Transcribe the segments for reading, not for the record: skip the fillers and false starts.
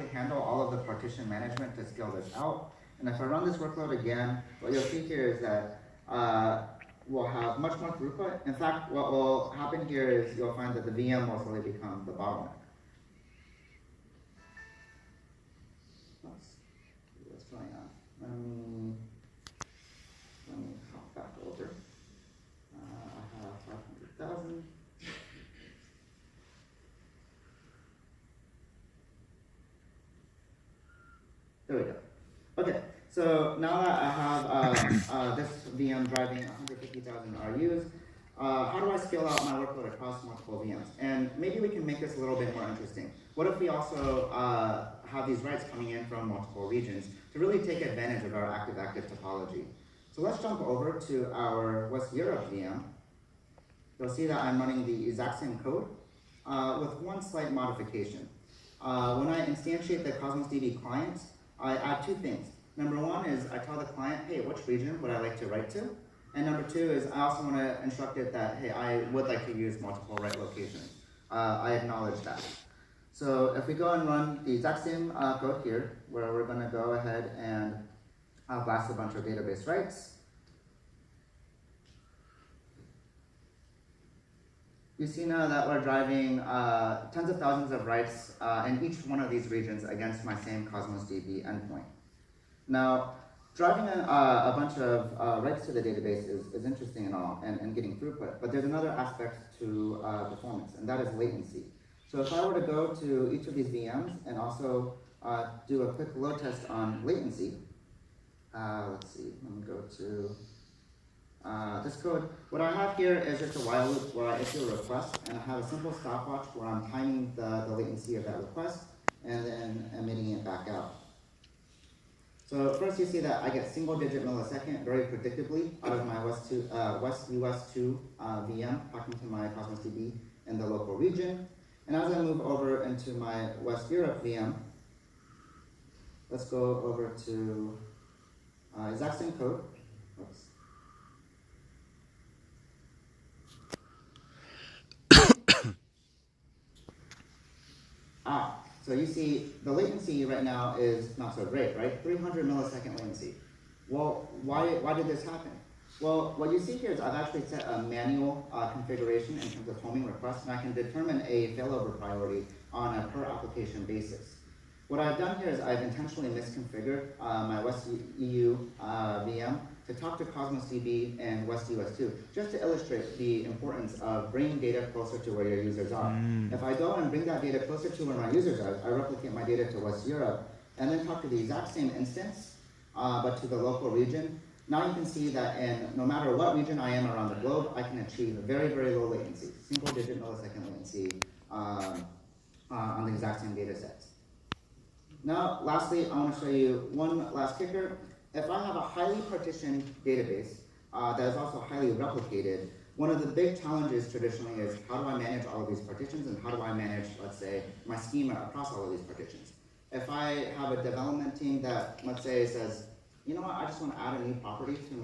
handle all of the partition management to scale this out. And if I run this workload again, what you'll see here is that we'll have much more throughput. In fact, what will happen here is you'll find that the VM will slowly become the bottleneck. Let's see what's going on. Let me hop back over. I have 500,000. There we go. Okay, so now that I have this VM driving 150,000 RUs, how do I scale out my workload across multiple VMs? And maybe we can make this a little bit more interesting. What if we also have these writes coming in from multiple regions to really take advantage of our active-active topology? So let's jump over to our West Europe VM. You'll see that I'm running the exact same code with one slight modification. When I instantiate the CosmosDB client, I add two things. Number one is I tell the client, hey, which region would I like to write to? And number two is I also want to instruct it that, hey, I would like to use multiple write locations. I acknowledge that. So if we go and run the exact same code here, where we're going to go ahead and blast a bunch of database writes, you see now that we're driving tens of thousands of writes in each one of these regions against my same CosmosDB endpoint. Now, driving a bunch of writes to the database is interesting and all, and getting throughput, but there's another aspect to performance, and that is latency. So if I were to go to each of these VMs and also do a quick load test on latency, let's see, let me go to this code. What I have here is just a while loop where I issue a request, and I have a simple stopwatch where I'm timing the latency of that request and then emitting it back out. So first you see that I get single-digit millisecond very predictably out of my West US 2 VM talking to my CosmosDB in the local region. And as I move over into my West Europe VM, let's go over to exact same code. Oops. So you see the latency right now is not so great, right? 300 millisecond latency. Well, why did this happen? Well, what you see here is I've actually set a manual configuration in terms of homing requests, and I can determine a failover priority on a per application basis. What I've done here is I've intentionally misconfigured my West EU VM to talk to CosmosDB and West US 2, just to illustrate the importance of bringing data closer to where your users are. If I go and bring that data closer to where my users are, I replicate my data to West Europe, and then talk to the exact same instance, but to the local region. Now you can see that no matter what region I am around the globe, I can achieve very, very low latency, single-digit millisecond latency on the exact same data sets. Now, lastly, I want to show you one last kicker. If I have a highly partitioned database that is also highly replicated, one of the big challenges traditionally is how do I manage all of these partitions and how do I manage, let's say, my schema across all of these partitions. If I have a development team that, let's say, says, you know what, I just want to add a new property to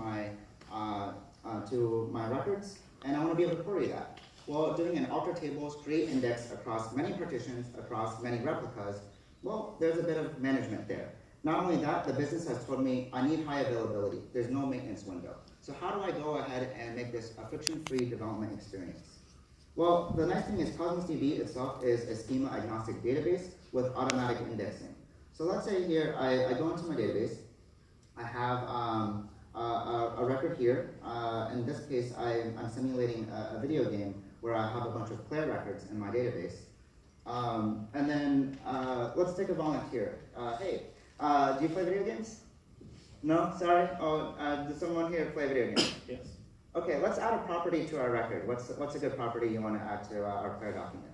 my records, and I want to be able to query that. Well, doing an alter tables create index across many partitions, across many replicas, well, there's a bit of management there. Not only that, the business has told me I need high availability. There's no maintenance window. So how do I go ahead and make this a friction-free development experience? Well, the nice thing is CosmosDB itself is a schema-agnostic database with automatic indexing. So let's say here I go into my database. I have a record here. In this case, I'm simulating a video game where I have a bunch of player records in my database. And then let's take a volunteer. Hey, do you play video games? No? Sorry? Oh, does someone here play video games? Yes. Okay, let's add a property to our record. What's a good property you want to add to our player document?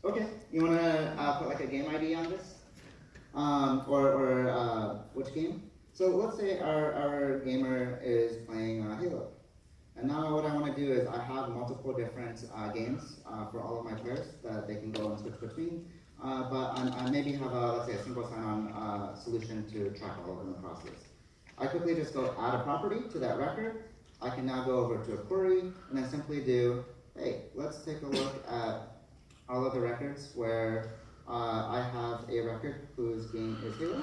Okay, you want to put like a game ID on this? Or which game? So let's say our gamer is playing Halo. And now what I want to do is I have multiple different games for all of my players that they can go and switch between. But I maybe have let's say a single sign-on solution to track all of them across this. I quickly just go add a property to that record. I can now go over to a query and then simply do hey, let's take a look at all of the records where I have a record whose game is hero.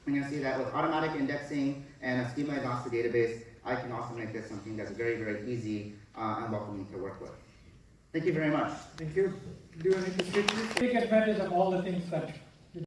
I'm going to see that with automatic indexing and a schema-agnostic database, I can also make this something that's very, very easy and welcoming to work with. Thank you very much. Thank you. Do you need to take advantage of all the things that